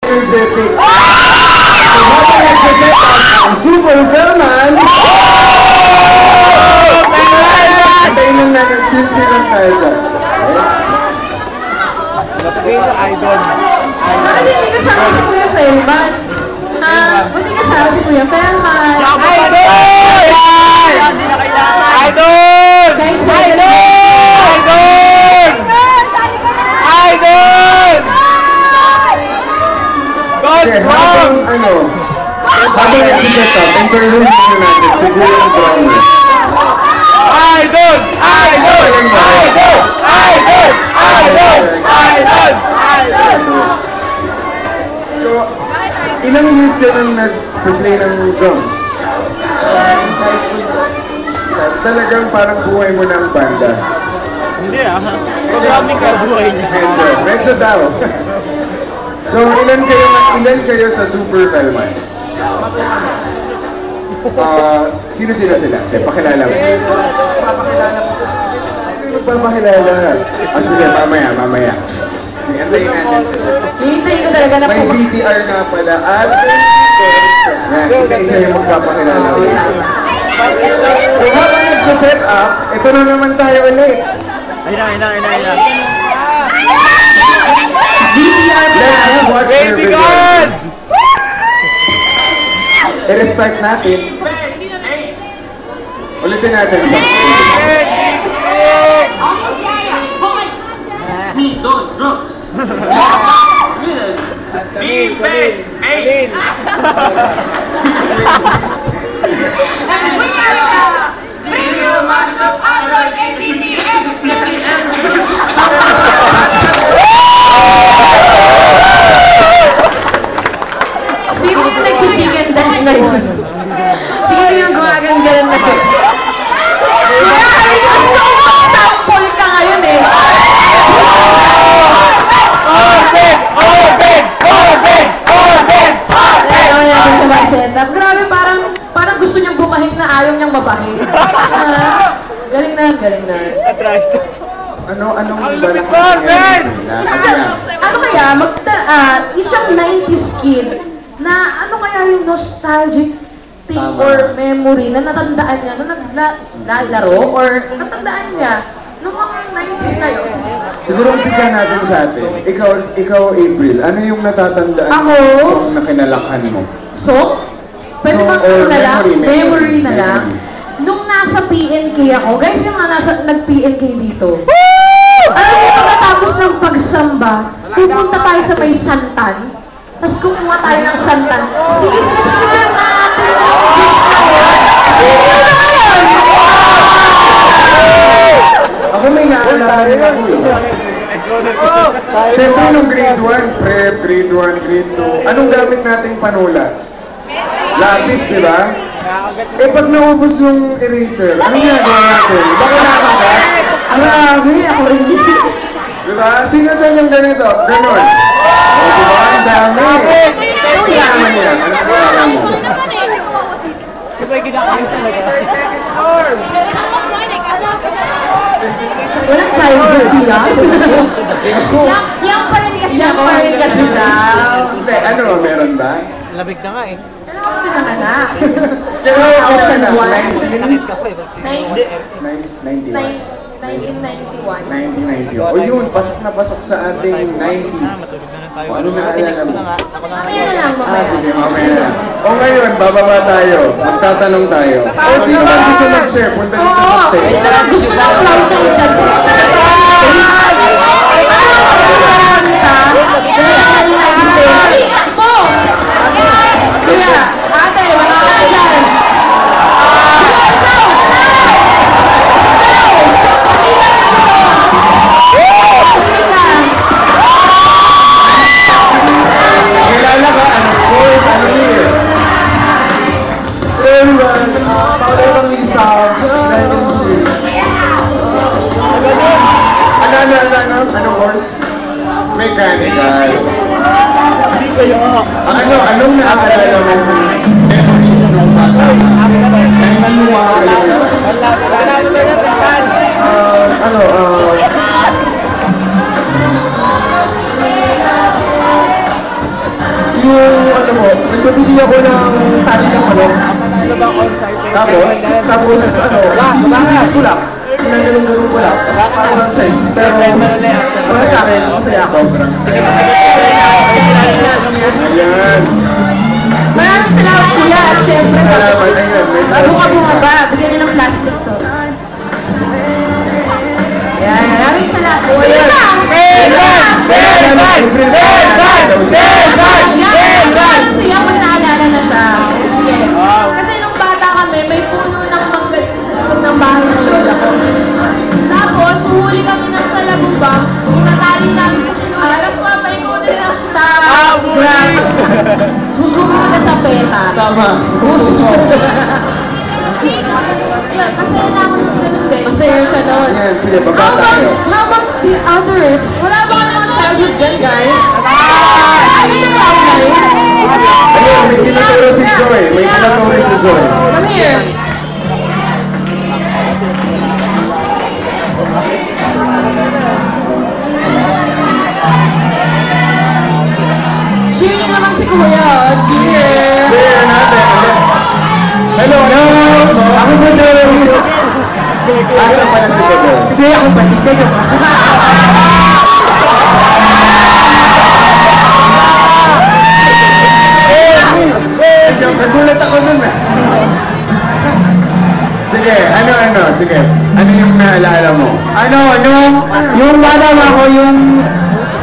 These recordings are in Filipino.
energetic. So, habang nagsiset up ang Super Bellman, antayin lang natin, chill lang tayo dyan. Idol. Bakit hindi kasama si Kuya Felman? Ha? Hindi kasama si Kuya Felman? Idol! Idol! Idol! Okay, habang nagsiset up, interview muna natin, siguro yung drummer. Idol! Idol! Idol! Idol! Idol! Idol! Idol! So, ilang years ka nang nag-play ng drums? Talagang parang buhay mo ng banda. Hindi programming ka buhay niya. Medyo daw. So, ilan kayo sa Super Bellman? Sino sila? Sige, pakilala mo. Papakilala. Sige, mamaya. Hintayin natin. Hintayin ko talaga na May VTR nga pala at isa-isa yung magpapakilala. So, habang nag-set up, ito na naman tayo ulit. Ayun na. VTR Let's watch their Baby video. girl! I-restart natin. Ulitin natin. Sino yung nag-chicken dance na yun? Sino yung gumaganda na yun? Gusto ko mag-sample ka ngayon eh. Open! Ayaw niya siya mag-setup. Grabe, parang gusto niyang bumahit na ayaw niyang mabahit. Galing na. Anong lupit balak mo, nangyari? Ben! Ano kaya, isang 90s kid na ano kaya yung nostalgic thing Tama. or memory na natandaan niya nung naglalaro or natandaan niya nung mga 90s na yun. Siguro umpisa natin sa atin. Ikaw April, ano yung natatandaan Ako? mo na kinalakhan mo? So, pwede bang Or ano na lang, memory na lang, nung nasa PNK ako, guys yung nga nag-PNK dito. Alam mo, pagkatapos ng pagsamba, pupunta tayo sa may santan, tapos kumuha tayo ng santan. Sinisip-sip lang natin. Diyos na yun. Hindi yun na ngayon. Ako may naalala rin ako yun. Siyempre nung grade 1, prep, grade 1, grade 2, anong gamit nating panulat? Lapis, di ba? Pag naubos yung eraser, anong ginagawa natin? Baka nakakat? Marami, ako rin. Di ba? Sino dyan yung ganito? Ganon. O, di ba? Ang dami. Ano naman yan? Ano naman mo? Walang childhood yan. Yang pa rin kasi daw. Hindi, ano, meron ba? Labig na nga eh. Alam mo ba naman na? Pero, meron na. 1991. 1990. O yun, pasok na pasok sa ating 90s. O ano naalala mo? Mamaya na lang, Sige, mamaya na. O ngayon, bababa tayo. Magtatanong tayo. O sino ba gusto mag-share? Punta dito Oo, sa sino stage. na gusto ng flauta dyan? Punta na tayo. Kuya, ate, wala ka dyan. Kuya, ikaw! Halika dito! Halika! Kilala ka? Anong course? Anong year? Everyone, Paolo Lisa, Anong course? Mechanical. Anong naaalala mo? Memories ng bata? Ano mo ano mo, nagbibili ako ng tali ng manok. Tapos, ko lang. Sinangalong-galong ko lang. Walang sense. Pero, para sa akin, masaya ako. Ayan. Maraming salamat, kuya. At syempre, Salamat, ayan. bago ka bumaba, bigyan niyo ng plastic to. Yan, maraming salamat. Kuya! Siya, may naalala na siya. Kasi nung bata kami, may puno ng mangga ng bahay ng lola ko. Tapos, huhuli kami ng salabuba, inatali namin sa sinulat ko, may kunin ng tara. Susubo ka na sa peta. Tama. Masaya na ako nung ganun din. Masaya siya nun. Ayan, sige, baba tayo. How about the others? Wala ba ka naman childhood dyan, guys? Ay, yun ang outline. Ayun, may tinaturo si Joy. May tinaturo si Joy. Come here. Cheer niyo naman si Kuya. Oh. Cheer. Cheer natin. Hello. Ako po daw. Asa pala si Bebe? Hindi ako ba? Hindi kayo. Nagulat ako dun ah. Sige, sige. Ano yung naalala mo? Yung bata ako, yung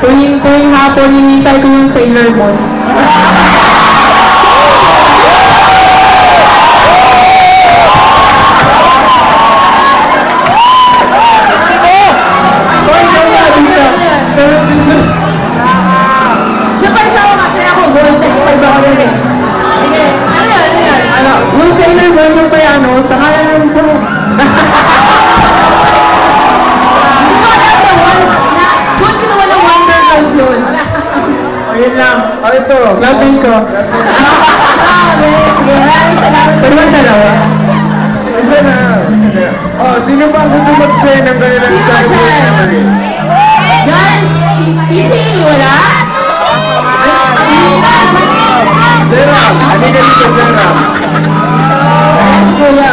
tuwing hapon, hinintay ko yung Sailor Moon. Siyempre sa ako kasi ako, voltage 5 ako rin eh. Sige, ano yan? Yung Sailor Moon, yung kaya sa kanan po. Hindi ko alam na kung ginawa ng Wonder Girls yun. Ayun lang. Ito. Lapin ko. Okay, sige, maraming salamat. Pero ang dalawa. Isa na. Oh, sino ba ang gusto mag-share ng kanilang Sino ba childhood dyan? memories? Guys, easy, wala? Zeram, ano ka dito, Zeram? Yes, kuya.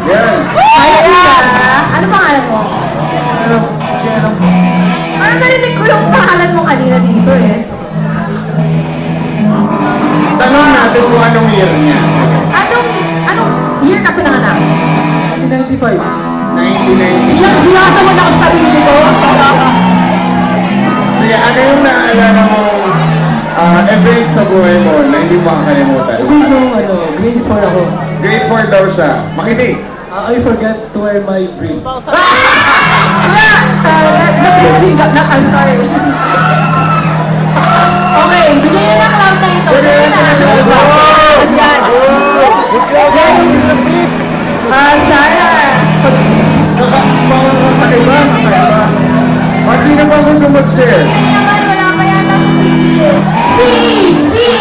Yan. Hi, kuya. Ano pangalan mo? Parang narinig ko yung pangalan mo kanina dito eh. Tanong natin kung anong year niya. Anong year ka pinanganak? 1995. 1990. Hinata mo na ang sarili ko. Sige, ano yung naalala mo event sa buhay mo na hindi mo makakalimutan? Grade 4 ako. Grade 4 daw siya. Makinig. I forgot to wear my brief. I'm sorry. Okay, bigyan niyo ng cloud na ito. Bigyan na. Sana. Kakaiba. At sino ba gusto mag-share? Hindi naman, wala pa yata Si!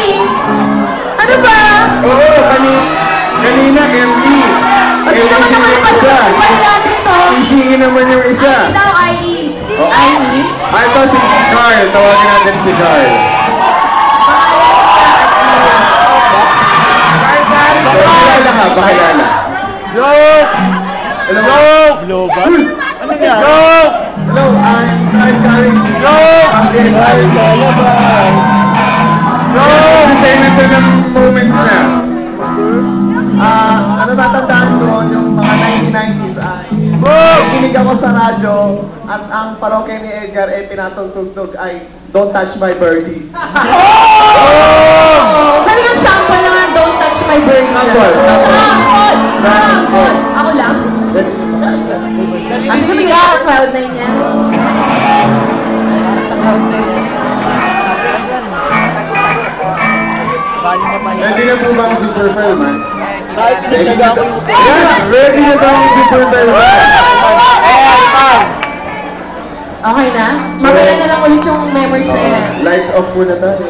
Ano ba? Oo, kanina ME. Ba't di naman nakalipad yung pala dito? ECE naman yung isa. IE daw, IE. Oo. IE? Ito si Carl. Tawagin natin si Carl. Pakilala ka, pakilala. Joke! Hello? Global? Uy! Ano yan? Joke! Hello, I'm Carl. Joke! Share na siya ng moments na. Ano tatandaan ko yung mga 1990s ay kinig ako sa radyo at ang parokya ni Edgar ay pinatugtog ay Don't Touch My Birdie. Pwede yung sample naman, don't touch my birdie. Sample. Sample. Ako lang. Sige, bigyan ako ng cloud nine niya. Ready na po ba ang Super Film, man? Kahit pinagsaga ko yung... Ready na daw ang Super Film. Okay na? Mamaya na lang ulit yung memories na yan. Lights off muna tayo.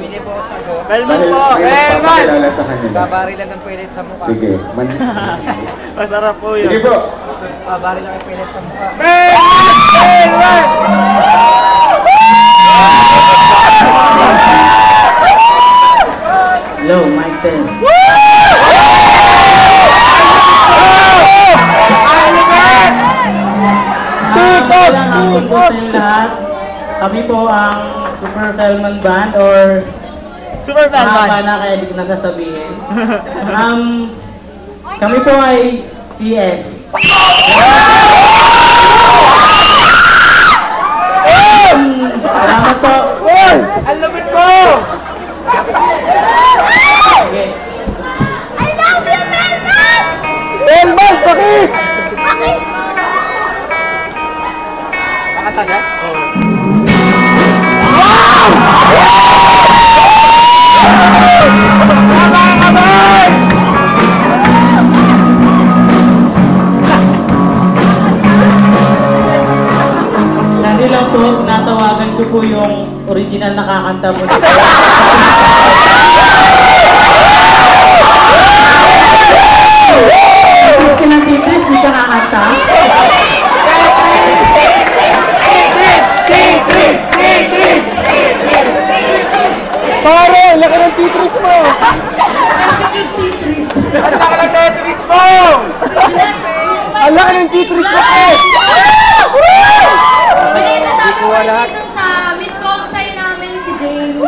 Melman Dahil po! may magpapakilala sa kanila. Babari lang ng pilit sa mukha. Sige, Masarap po yun. Sige po. Babari lang ng pilit sa mukha. Melman! Kami po ang Super Felman Band or Super mahaba na kaya di ko nasasabihin. Kami po ay CS. Salamat po. Ang lupit mo! Okay. I love you, Melman! Elman, bakit? Bakit? Nakanta siya? Oo. Dahil lang po, natawagan ko po yung original na kakanta po. Tapos ka ng titres, di ka kakanta? Pare, laki ng Tetris mo! Ang laki ng Tetris mo! Ang laki ng Tetris mo! Balita sabi ko dito sa Miss Coxay namin si Jane.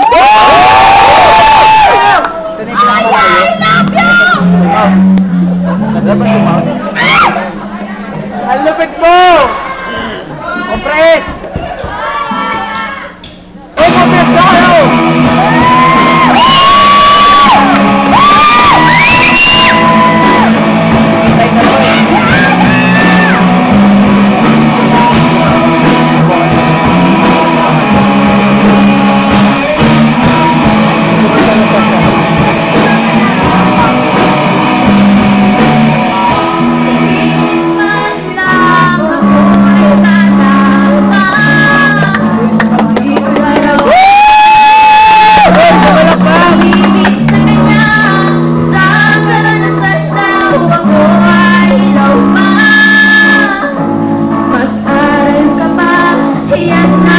I love you! Ang lupit mo! Kompres! Kompres tayo! Mag-aral ka pa, yan na